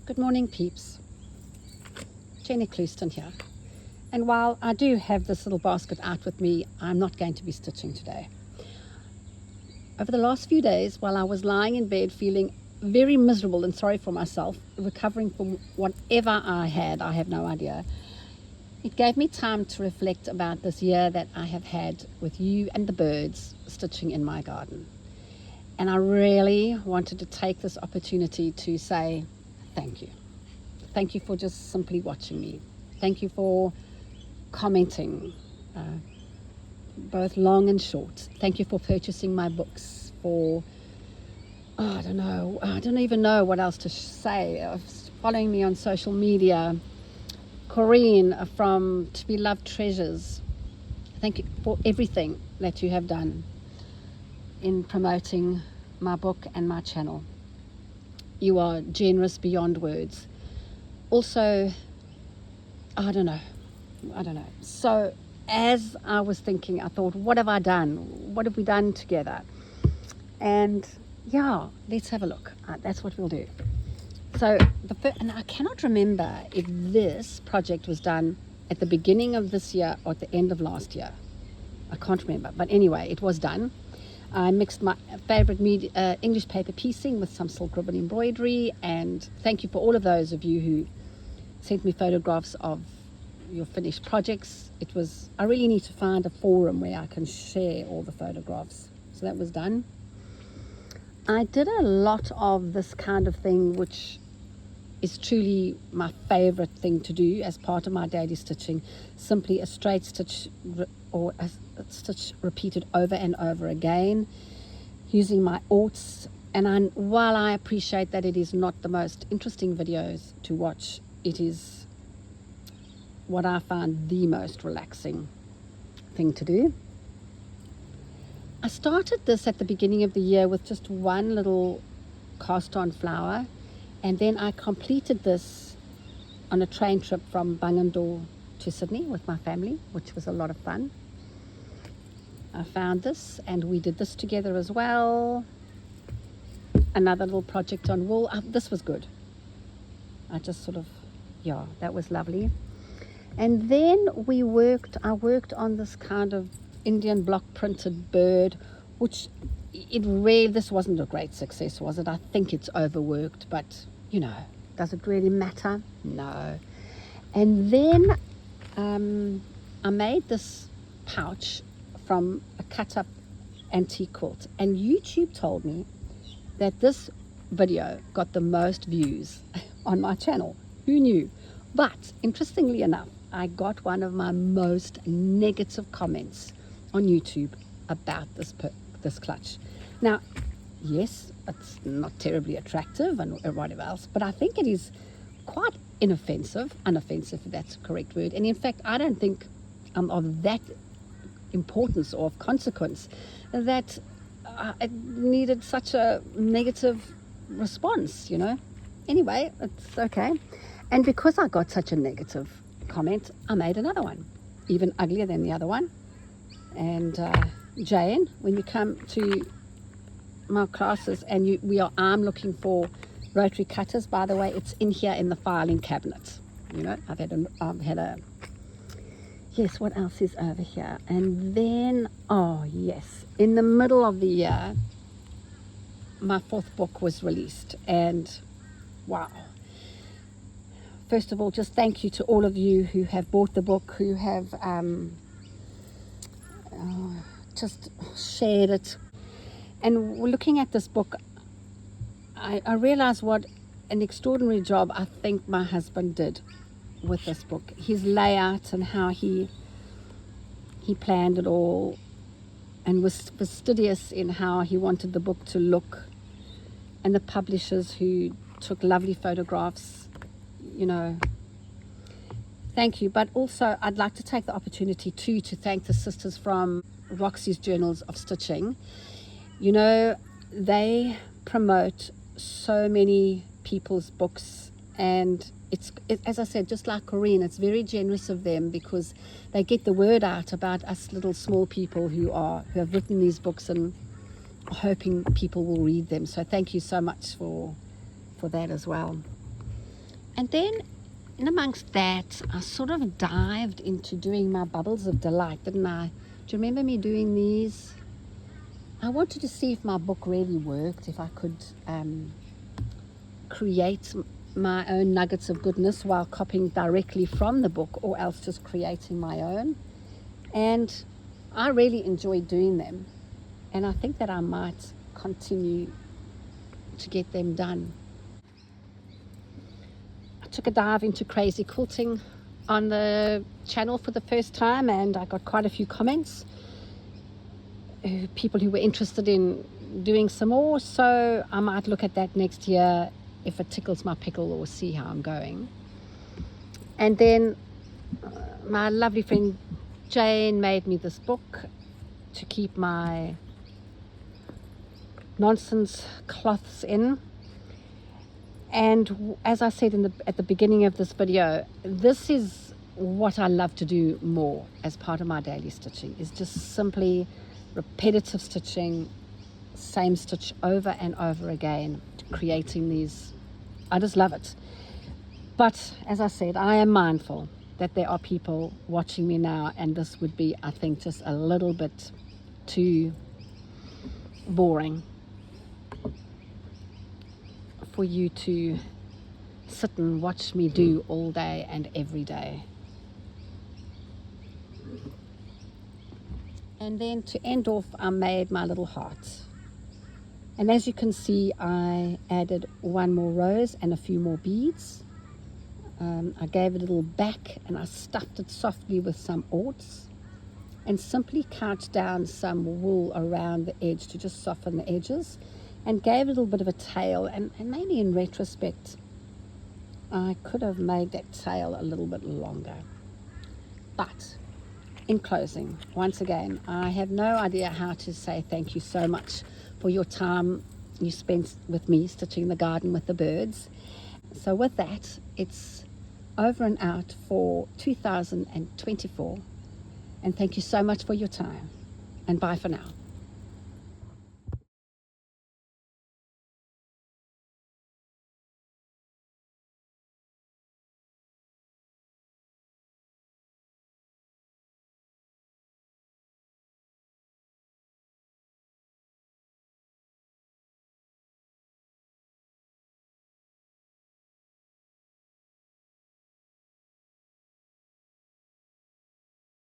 Good morning, peeps. Jenny Clouston here. And while I do have this little basket out with me, I'm not going to be stitching today. Over the last few days, while I was lying in bed feeling very miserable and sorry for myself, recovering from whatever I have no idea, it gave me time to reflect about this year that I have had with you and the birds stitching in my garden. And I really wanted to take this opportunity to say thank you. Thank you for just simply watching me. Thank you for commenting, both long and short. Thank you for purchasing my books, I don't even know what else to say. Following me on social media. Corinne from To Be Loved Treasures. Thank you for everything that you have done in promoting my book and my channel. You are generous beyond words. Also, I don't know. So as I was thinking, I thought, what have I done? What have we done together? And yeah, let's have a look. That's what we'll do. So and I cannot remember if this project was done at the beginning of this year or at the end of last year. I can't remember, but anyway, it was done. I mixed my favorite English paper piecing with some silk ribbon embroidery, and thank you for all of those of you who sent me photographs of your finished projects. I really need to find a forum where I can share all the photographs. So that was done. I did a lot of this kind of thing, which is truly my favorite thing to do as part of my daily stitching. Simply a straight stitch or a stitch repeated over and over again using my aughts. And while I appreciate that it is not the most interesting videos to watch, it is what I find the most relaxing thing to do. I started this at the beginning of the year with just one little cast on flower, and then I completed this on a train trip from Bungendore to Sydney with my family, which was a lot of fun. I found this and we did this together as well. Another little project on wool. This was good. That was lovely. And then I worked on this kind of Indian block printed bird, which this wasn't a great success, was it? I think it's overworked, but does it really matter? No. And then I made this pouch from a cut up antique quilt, and YouTube told me that this video got the most views on my channel. Who knew? But interestingly enough, I got one of my most negative comments on YouTube about this clutch. Now, yes, it's not terribly attractive and whatever else, but I think it is quite unoffensive if that's a correct word. And in fact, I don't think of that importance or of consequence that it needed such a negative response, Anyway, it's okay. And because I got such a negative comment, I made another one, even uglier than the other one. And Jane, when you come to my classes and I'm looking for rotary cutters, by the way, it's in here in the filing cabinet. Yes, what else is over here? And then, in the middle of the year, my 4th book was released, and wow. First of all, just thank you to all of you who have bought the book, who have just shared it. And looking at this book, I realized what an extraordinary job I think my husband did with this book. His layout and how he planned it all, and was fastidious in how he wanted the book to look, and the publishers who took lovely photographs. Thank you. But also I'd like to take the opportunity to thank the sisters from Roxy's Journals of Stitching. They promote so many people's books, and it's as I said, just like Corinne, it's very generous of them because they get the word out about us little small people who have written these books and are hoping people will read them. So thank you so much for that as well. And then in amongst that, I sort of dived into doing my bubbles of delight, didn't I? Do you remember me doing these? I wanted to see if my book really worked, if I could create my own nuggets of goodness while copying directly from the book, or else just creating my own. And I really enjoyed doing them, and I think that I might continue to get them done. I took a dive into crazy quilting on the channel for the first time, and I got quite a few comments, people who were interested in doing some more, so I might look at that next year if it tickles my pickle, or see how I'm going. And then my lovely friend Jane made me this book to keep my nonsense cloths in. And as I said at the beginning of this video, this is what I love to do more as part of my daily stitching, is just simply repetitive stitching, same stitch over and over again, creating these. I just love it. But as I said, I am mindful that there are people watching me now, and this would be, I think, just a little bit too boring for you to sit and watch me do all day and every day. And then to end off, I made my little heart. And as you can see, I added one more rose and a few more beads. I gave it a little back, and I stuffed it softly with some orts, and simply couched down some wool around the edge to just soften the edges, and gave it a little bit of a tail. And maybe in retrospect, I could have made that tail a little bit longer. But in closing, once again, I have no idea how to say thank you so much for your time you spent with me stitching the garden with the birds. So with that, it's over and out for 2024. And thank you so much for your time. And bye for now.